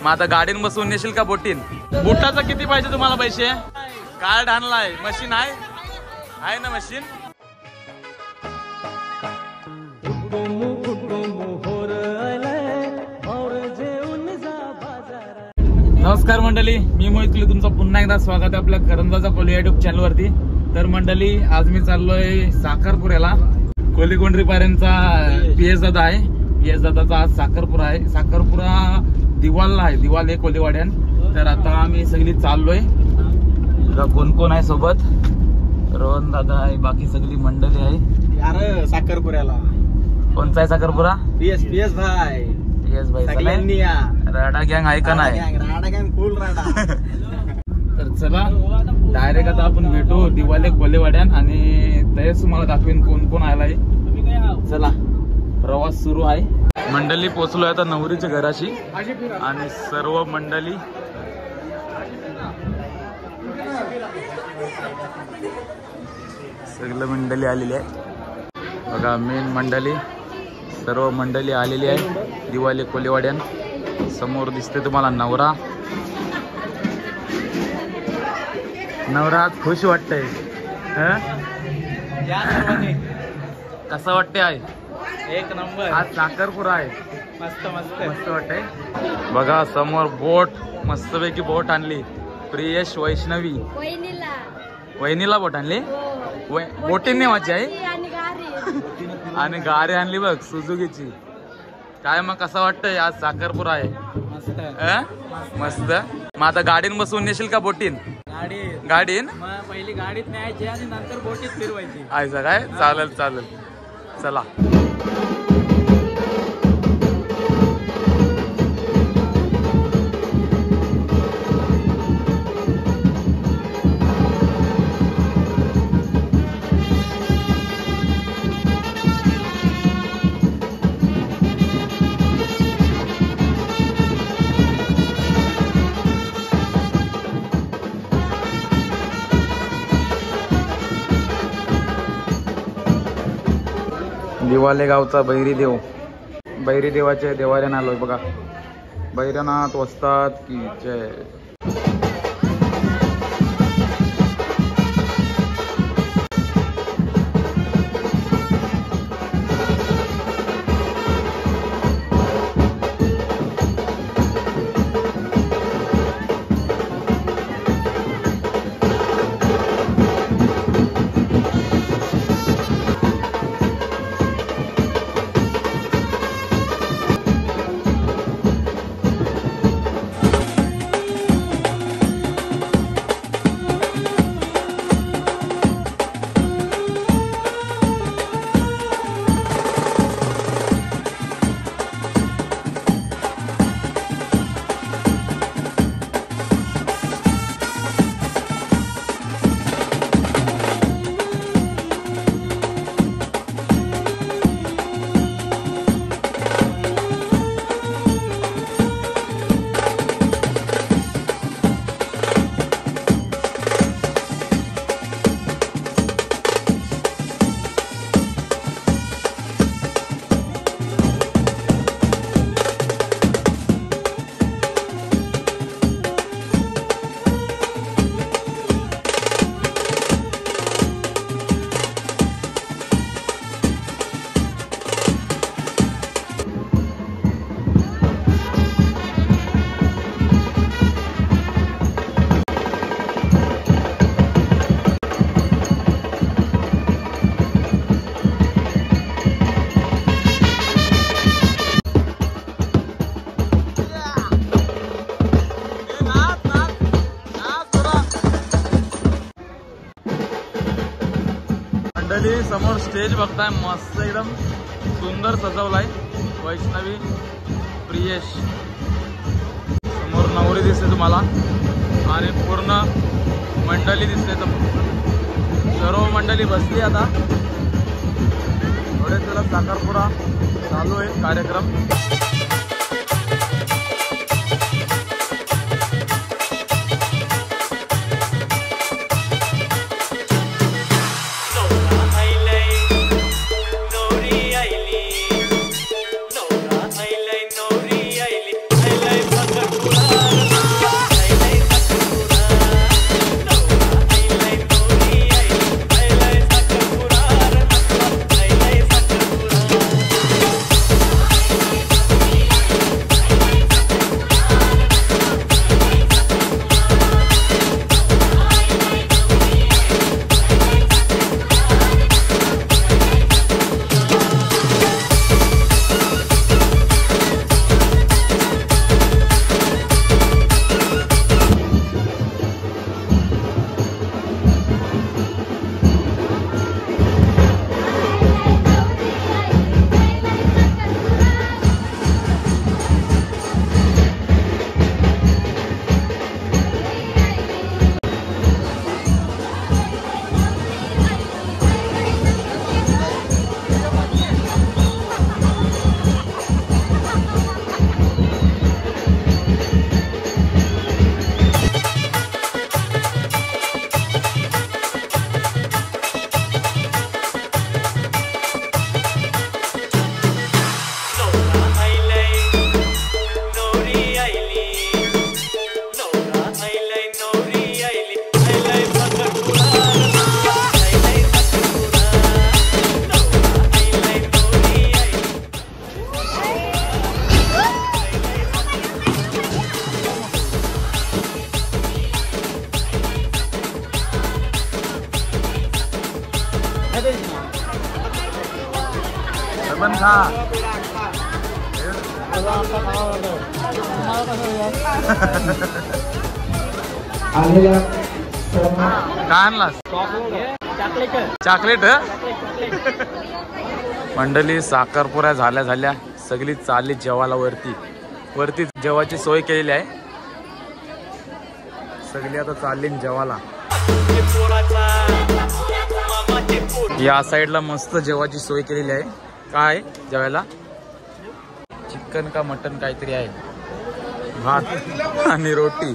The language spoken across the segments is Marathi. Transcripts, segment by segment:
मग आता गाडीन बसून नेशील का बोटीन? बुटाचा किती पाहिजे तुम्हाला पैसे? कार्ड आणलाय, मशीन आहे ना मशीन? नमस्कार मंडळी, मी मोहित, तुमचं पुन्हा एकदा स्वागत आहे आपल्या करंजाचा कोली युट्यूब चॅनल वरती। तर मंडळी, आज मी चाललोय साखरपुऱ्याला। कोलीकोंडरी पर्यंतचा पीएस दादा आहे। पीएस दादाचा आज साखरपुरा आहे। साखरपुरा दिवालला आहे, दिवाल आहे कोलीवाड्यान। तर आता आम्ही सगळी चाललोय। कोण कोण आहे सोबत? रोहन दादा आहे, बाकी सगळी मंडळी आहे यार साखरपुऱ्याला। कोणता आहे साखरपुरा? पीएस भाई, पीएस भाई सगळ्यांनी या। राडा गँग आहे का नाही? राडा गँग फुल राडा। तर चला डायरेक्ट आता आपण भेटू दिवाले कोलेवाड्यान आणि तेच तुम्हाला दाखवेन कोण कोण आलाय। चला प्रवास सुरू आहे। मंडळी पोहोचलोय आता नवरीच्या घराशी आणि सर्व मंडळी सगळं मंडळी आलेली आहे बघा। मेन मंडळी सर्व मंडळी आलेली आहे दिवाले कोलेवाड्यान। समोर दिसते तुम्हाला नवरा। नवरा खुश वाटतंय, कसं वाटते आहे? एक नंबर। आज साखरपुरा आहे, मस्त मस्त मस्त वाटतंय बघा। समोर बोट, मस्तपैकी बोट आणली प्रियेश वैष्णवी वहिनीला बोट आणली। बोटीने माझी आहे आणि गाडी आणली बघ सुझुकीची। काय मग कसं वाटतंय? आज साखरपुरा आहे, मस्त। मग आता गाडीन बसून नेशील का बोटीन? गाडीन पहिली गाडीत न्यायची आणि नंतर बोटीत फिरवायची आहे काय? चालेल चालेल, चला। दिवाले गावचा बैरी देव, बैरी देवाच्या देवाऱ्यानं आलोय बघा। बैरनाथ वस्ताद की जय। समोर स्टेज बघताय, मस्त एकदम सुंदर सजवलाय। वैष्णवी प्रियेश समोर नवरी दिसते तुम्हाला आणि पूर्ण मंडळी दिसते। सर्व मंडळी बसली आता। थोडे चला साखरपुरा चालू आहे कार्यक्रम। नवरा पण खा. काय आणलास? चॉकलेट. मंडळी साखरपुऱ्या झाल्या सगळी चालली जेवायला वरती जेवायची सोय केलेली आहे. सगळी आता चालली जेवायला. या साईडला मस्त जेवायची सोय केलेली आहे. काय जेवायला चिकन का मटन काहीतरी आहे. भात आणि रोटी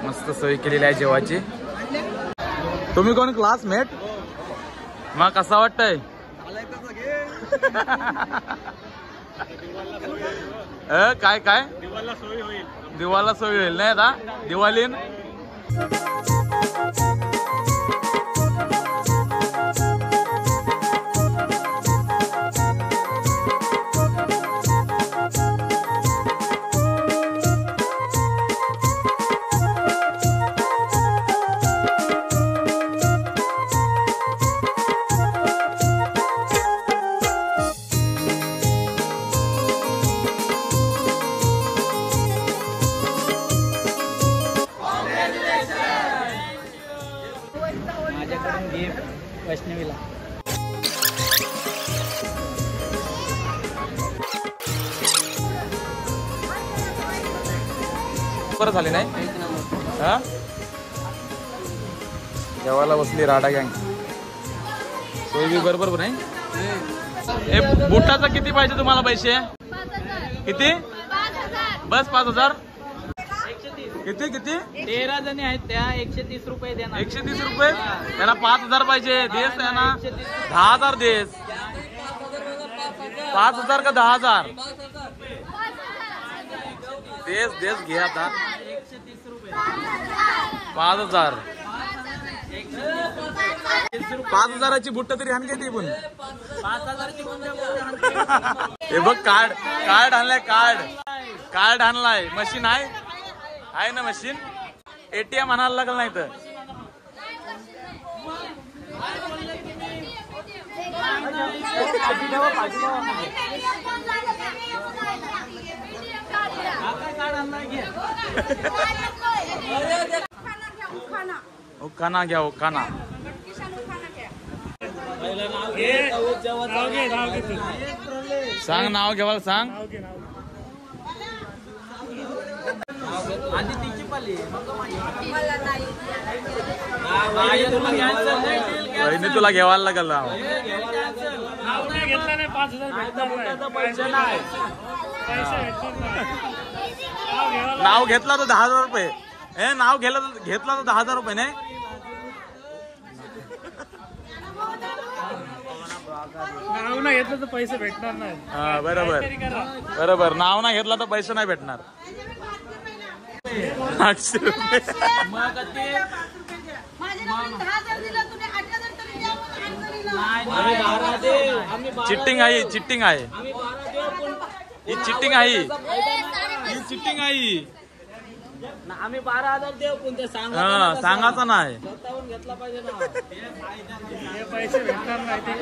मस्त सोय केलेली आहे जेवायची. तुम्ही कोण क्लासमेट? मग कसा वाटतंय? काय काय दिवाळीला सोय होईल नाही आता दिवाळीन. वैष्णवीला बरं झाली नाही. हा जेवायला बसली राडा गँग. सोय बी बरोबर नाही. हे बुटाचा किती पाहिजे तुम्हाला पैसे? किती? बस 5000. किती 13 जणी आहेत त्या 130 रुपये देणार. 130 रुपये त्यांना 5000 पाहिजे. देस त्यांना 10000 देस. 5000 का 10000 देस घे आता. 5000 5000ची बुट्ट तरी आण किती पण. 5000ची हे बघ कार्ड आणलाय. कार्ड आणलाय. मशीन आहे ना मशीन. ATM आणायला लागल नाही तर. उखाना घ्या उखाना. सांग नाव घ्यावा सांग. आधी तिची पाली बहिणी तुला घ्यावायला लागल नाव. नाव घेतला तर 10000 रुपये. हे नाव घेतला तर 10000 रुपये नाही. नाव नाही घेतलं तर पैसे भेटणार नाही. हा बरोबर. नाव नाही घेतला तर पैसे नाही भेटणार. 800 रुपये. चिट्टिंग आहे. ही चिट्टिंग आहे. आम्ही 12,000 देऊ पण ते सांगायचं नाही. घेतला पाहिजे ना.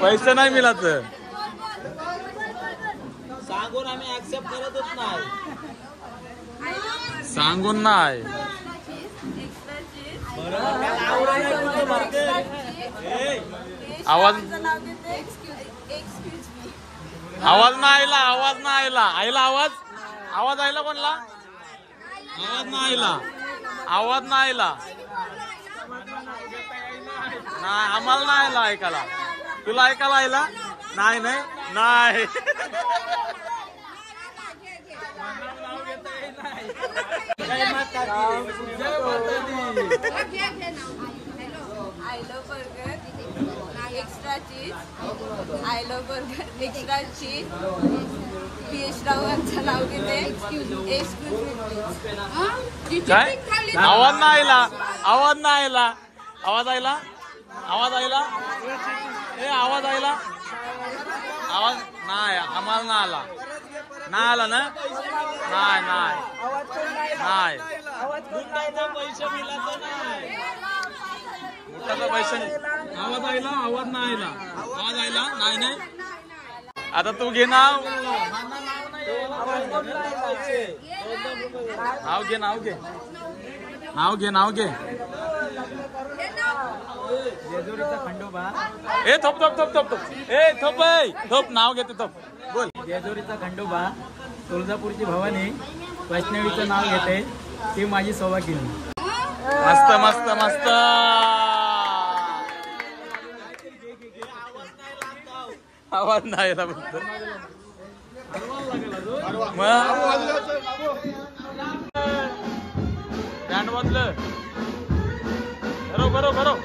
पैसे नाही मिळत. सांगून आम्ही ऍक्सेप्ट करतच नाही. सांगून नाही. आवाज नाही आला. आईला आवाज आईला कोणला? आवाज नाही आला. आम्हाला नाही आला ऐकायला. तुला ऐकायला आला नाही. I love burger, extra cheese. I love burger, extra cheese. PS रावांचं नाव घेते. Excuse me, please. काय? आवाज नाही आला. आवाज नाही. आम्हाला नाही आला. नाही आला ना. नाही. पैसे मिळाले नाही. पैसे आवाज आयला आवाज नाही आयला आवाज आयला नाही नाही आता तू घे नाव नाव घे नाव घे नाव घे नाव घे जेजुरीचा खंडोबा ए थोप थोप थोप थोप थोप ए थोप थोप नाव घेते थोप बोल जेजुरीचा खंडोबा तुळजापूरची भवानी वैष्णवीचं नाव घेते ती माझी सौभाग्यिनी मस्त मस्त मस्त आवाज नाही आला फक्त बँड वाजलं बरो बरो बरो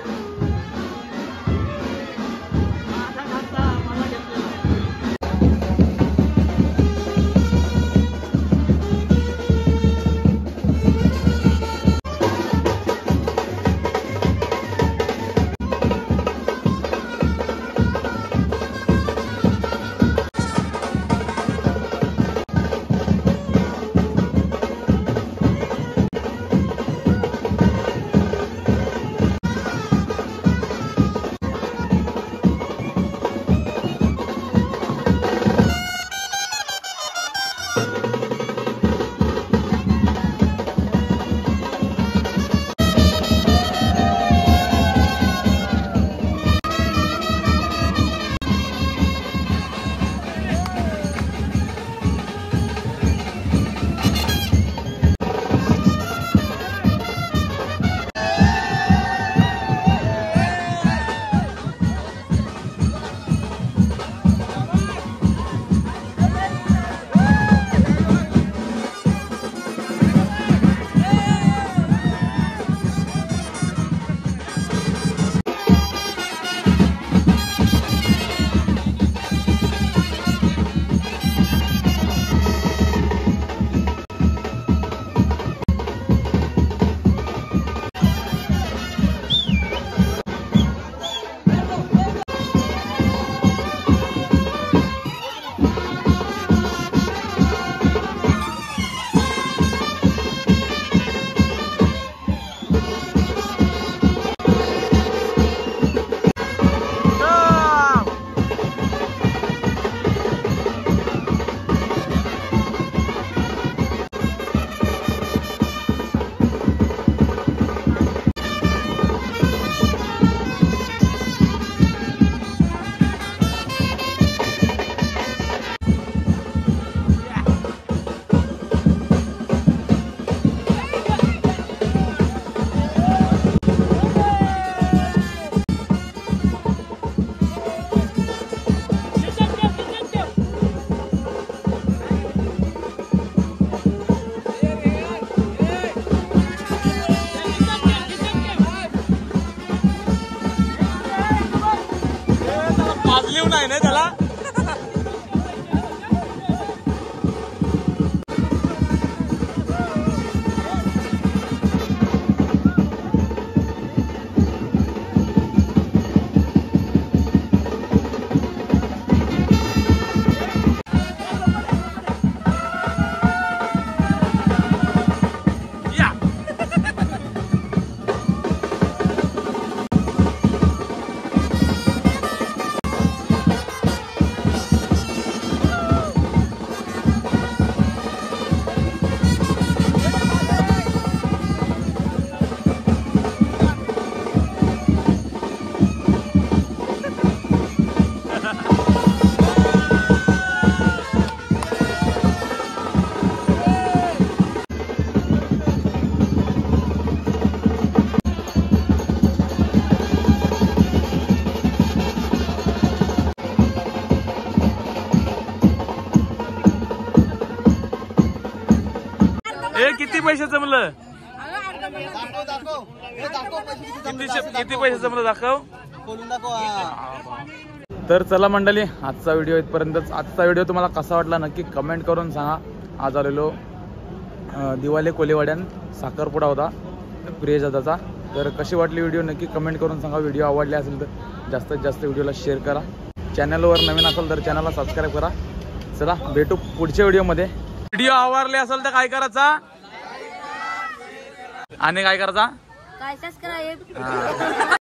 नाही ना त्याला किती पैसे जमलं किती पैसे जमलं दाखव तर चला मंडळी आजचा व्हिडिओ इथपर्यंतच आजचा व्हिडिओ तुम्हाला कसा वाटला नक्की कमेंट करून सांगा आज आलेलो दिवाले कोलेवाड्यान साखरपुडा होता प्रियेश दादाचा तर कशी वाटली व्हिडिओ नक्की कमेंट करून सांगा व्हिडिओ आवडले असेल तर जास्तीत जास्त व्हिडिओला शेअर करा चॅनलवर नवीन असेल तर चॅनलला सबस्क्राईब करा चला भेटू पुढच्या व्हिडिओमध्ये व्हिडिओ आवडले असेल तर काय करायचा आणि काय करायचा काय सबस्क्राईब